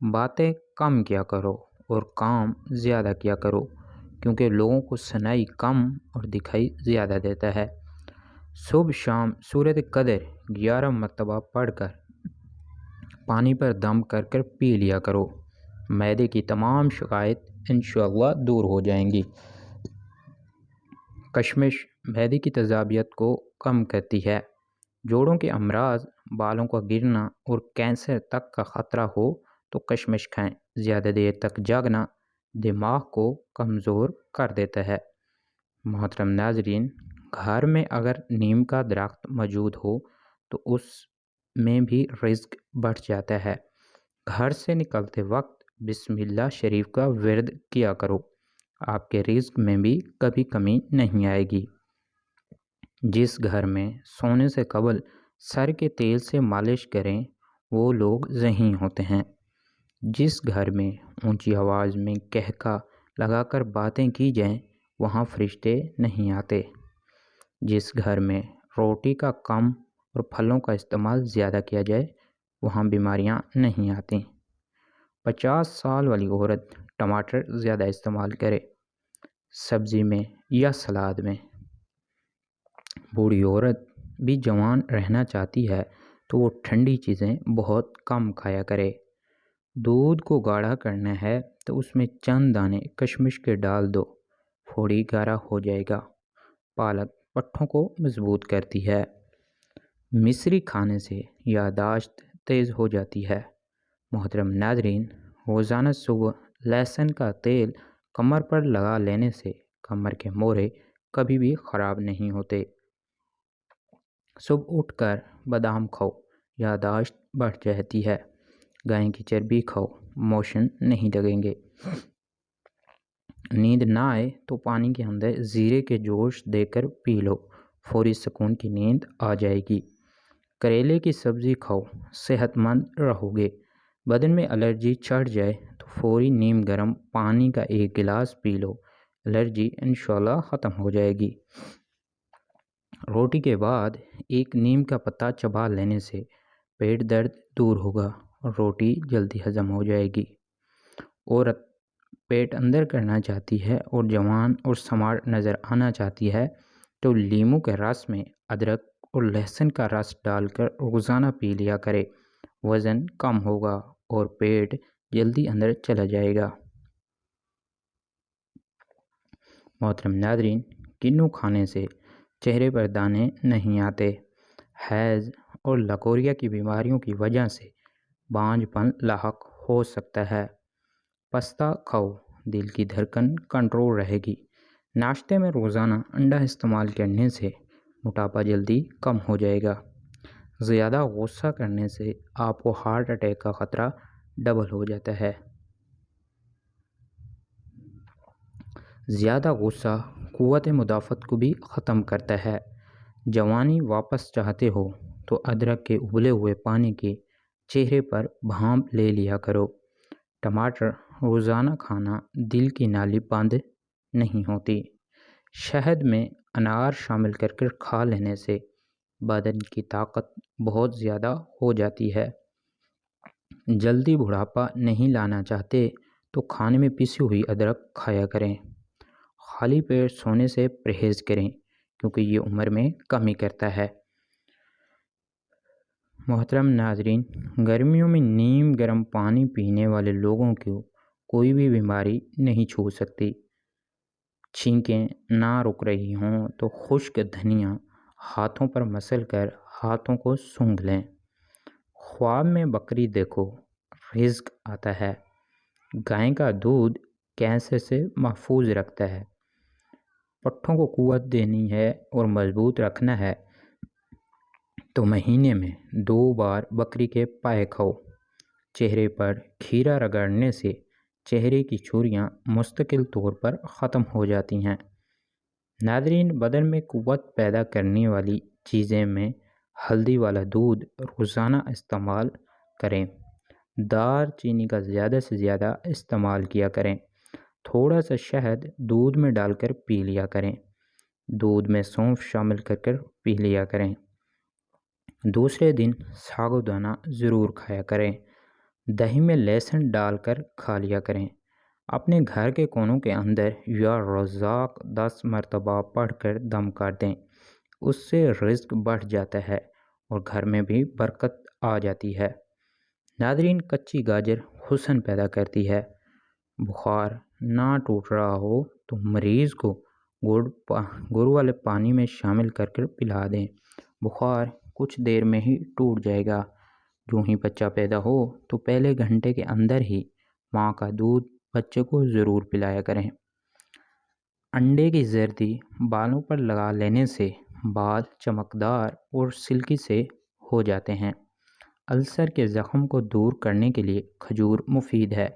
باتیں کم کیا کرو اور کام زیادہ کیا کرو، کیونکہ لوگوں کو سنائی کم اور دکھائی زیادہ دیتا ہے۔ صبح شام سورۃ قدر 11 مرتبہ پڑھ کر پانی پر دم کر کر پی لیا کرو، معدے کی تمام شکایت انشاءاللہ دور ہو جائیں گی۔ کشمش معدے کی تیزابیت کو کم کرتی ہے۔ جوڑوں کے امراض، بالوں کا گرنا اور کینسر تک کا خطرہ ہو تو کشمش کھائیں۔ زیادہ دیر تک جاگنا دماغ کو کمزور کر دیتا ہے۔ محترم ناظرین، گھر میں اگر نیم کا درخت موجود ہو تو اس میں بھی رزق بڑھ جاتا ہے۔ گھر سے نکلتے وقت بسم اللہ شریف کا ورد کیا کرو، آپ کے رزق میں بھی کبھی کمی نہیں آئے گی۔ جس گھر میں سونے سے قبل سر کے تیل سے مالش کریں وہ لوگ ذہین ہوتے ہیں۔ جس گھر میں اونچی آواز میں کہکا لگا کر باتیں کی جائیں وہاں فرشتے نہیں آتے۔ جس گھر میں روٹی کا کم اور پھلوں کا استعمال زیادہ کیا جائے وہاں بیماریاں نہیں آتیں۔ 50 سال والی عورت ٹماٹر زیادہ استعمال کرے سبزی میں یا سلاد میں۔ بوڑھی عورت بھی جوان رہنا چاہتی ہے تو وہ ٹھنڈی چیزیں بہت کم کھایا کرے۔ دودھ کو گاڑھا کرنا ہے تو اس میں چند دانے کشمش کے ڈال دو، پھوڑی گاڑھا ہو جائے گا۔ پالک پٹھوں کو مضبوط کرتی ہے۔ مصری کھانے سے یادداشت تیز ہو جاتی ہے۔ محترم ناظرین، روزانہ صبح لہسن کا تیل کمر پر لگا لینے سے کمر کے موڑے کبھی بھی خراب نہیں ہوتے۔ صبح اٹھ کر بادام کھاؤ، یادداشت بڑھ جاتی ہے۔ گائے کی چربی کھاؤ، موشن نہیں لگیں گے۔ نیند نہ آئے تو پانی کے اندر زیرے کے جوش دے کر پی لو، فوری سکون کی نیند آ جائے گی۔ کریلے کی سبزی کھاؤ، صحت مند رہو گے۔ بدن میں الرجی چڑھ جائے تو فوری نیم گرم پانی کا ایک گلاس پی لو، الرجی انشاءاللہ ختم ہو جائے گی۔ روٹی کے بعد ایک نیم کا پتا چبا لینے سے پیٹ درد دور ہوگا اور روٹی جلدی ہضم ہو جائے گی۔ عورت پیٹ اندر کرنا چاہتی ہے اور جوان اور سماڑ نظر آنا چاہتی ہے تو لیموں کے رس میں ادرک اور لہسن کا رس ڈال کر روزانہ پی لیا کرے، وزن کم ہوگا اور پیٹ جلدی اندر چلا جائے گا۔ محترم ناظرین، کنو کھانے سے چہرے پر دانے نہیں آتے۔ حیض اور لکوریا کی بیماریوں کی وجہ سے بانجھ پن لاحق ہو سکتا ہے۔ پستہ کھاؤ، دل کی دھڑکن کنٹرول رہے گی۔ ناشتے میں روزانہ انڈا استعمال کرنے سے موٹاپا جلدی کم ہو جائے گا۔ زیادہ غصہ کرنے سے آپ کو ہارٹ اٹیک کا خطرہ ڈبل ہو جاتا ہے۔ زیادہ غصہ قوت مدافعت کو بھی ختم کرتا ہے۔ جوانی واپس چاہتے ہو تو ادرک کے ابلے ہوئے پانی کے چہرے پر بھاپ لے لیا کرو۔ ٹماٹر روزانہ کھانا دل کی نالی بند نہیں ہوتی۔ شہد میں انار شامل کر کر کھا لینے سے بدن کی طاقت بہت زیادہ ہو جاتی ہے۔ جلدی بڑھاپا نہیں لانا چاہتے تو کھانے میں پسی ہوئی ادرک کھایا کریں۔ خالی پیٹ سونے سے پرہیز کریں کیونکہ یہ عمر میں کمی کرتا ہے۔ محترم ناظرین، گرمیوں میں نیم گرم پانی پینے والے لوگوں کو کوئی بھی بیماری نہیں چھو سکتی۔ چھینکیں نہ رک رہی ہوں تو خشک دھنیا ہاتھوں پر مسل کر ہاتھوں کو سونگھ لیں۔ خواب میں بکری دیکھو، رزق آتا ہے۔ گائے کا دودھ کینسر سے محفوظ رکھتا ہے۔ پٹھوں کو قوت دینی ہے اور مضبوط رکھنا ہے تو مہینے میں 2 بار بکری کے پائے کھاؤ۔ چہرے پر کھیرا رگڑنے سے چہرے کی جھریاں مستقل طور پر ختم ہو جاتی ہیں۔ ناظرین، بدن میں قوت پیدا کرنے والی چیزیں میں ہلدی والا دودھ روزانہ استعمال کریں۔ دار چینی کا زیادہ سے زیادہ استعمال کیا کریں۔ تھوڑا سا شہد دودھ میں ڈال کر پی لیا کریں۔ دودھ میں سونف شامل کر کر پی لیا کریں۔ دوسرے دن ساگودانہ ضرور کھایا کریں۔ دہی میں لہسن ڈال کر کھا لیا کریں۔ اپنے گھر کے کونوں کے اندر یا رزاق 10 مرتبہ پڑھ کر دم کر دیں، اس سے رزق بڑھ جاتا ہے اور گھر میں بھی برکت آ جاتی ہے۔ ناظرین، کچی گاجر حسن پیدا کرتی ہے۔ بخار نہ ٹوٹ رہا ہو تو مریض کو گڑ والے پانی میں شامل کر کر پلا دیں، بخار کچھ دیر میں ہی ٹوٹ جائے گا۔ جو ہی بچہ پیدا ہو تو پہلے گھنٹے کے اندر ہی ماں کا دودھ بچے کو ضرور پلایا کریں۔ انڈے کی زردی بالوں پر لگا لینے سے بال چمکدار اور سلکی سے ہو جاتے ہیں۔ السر کے زخم کو دور کرنے کے لیے کھجور مفید ہے۔